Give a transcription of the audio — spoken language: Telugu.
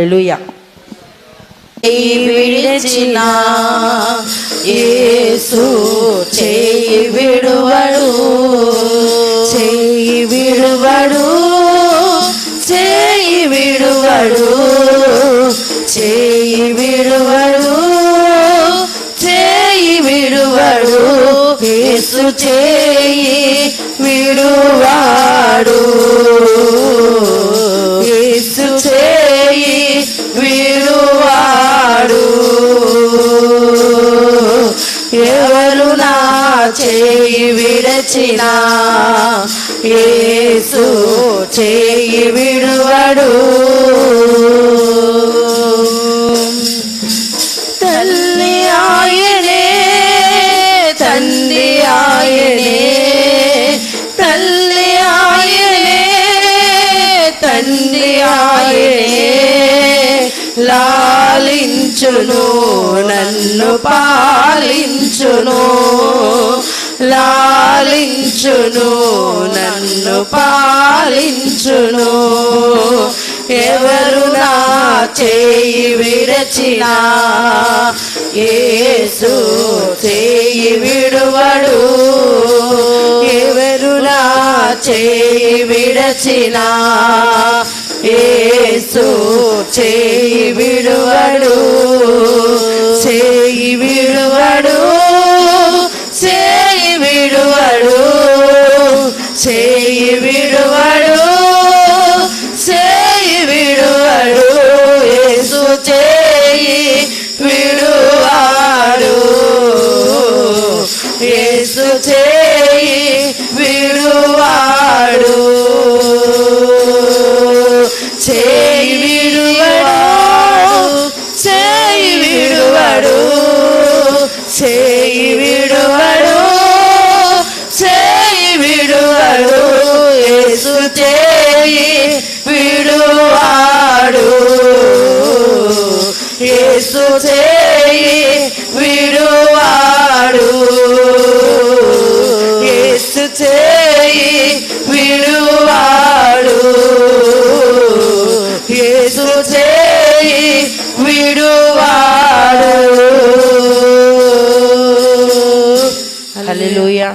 హల్లెలూయా. విడిచిన యేసు చేయి విడువడు, చేయి విడువడు, చేయి విడువడు, చేయి విడువడు, చేయి విడువడు, యేసు చేయి విడువాడు, యేసు చేయి విడువాడు. ఎవరు నా చేయి విడచినా యేసు చేయి విడువడు. తల్లి ఆయనే, తండ్రి ఆయనే, తల్లి ఆయనే, తండ్రి ఆయనే, లాలించును నన్ను పాలించును, లాలించును నన్ను పాలించును. ఎవరు నా చేయి విడచినా యేసు చేయి విడువడు. ఎవరు నా చేయి విడచినా యేసు చేయి విడువడు, చేయి విడువడు, చేయి విడువడు, చేయి విడువడు, చేయి విడువడు, యేసు చేయి విడువాడు, యేసు చేయి విడువాడు. చేయి విడువడు, చేయి విడువడు, చేయి విడువడు, చేయి విడువడు, యేసు చేయి విడువాడు, యేసు చేయి విడువాడు, యేసు చేయి విడువాడు, యేసు చేయి విడువాడు. హల్లెలూయా.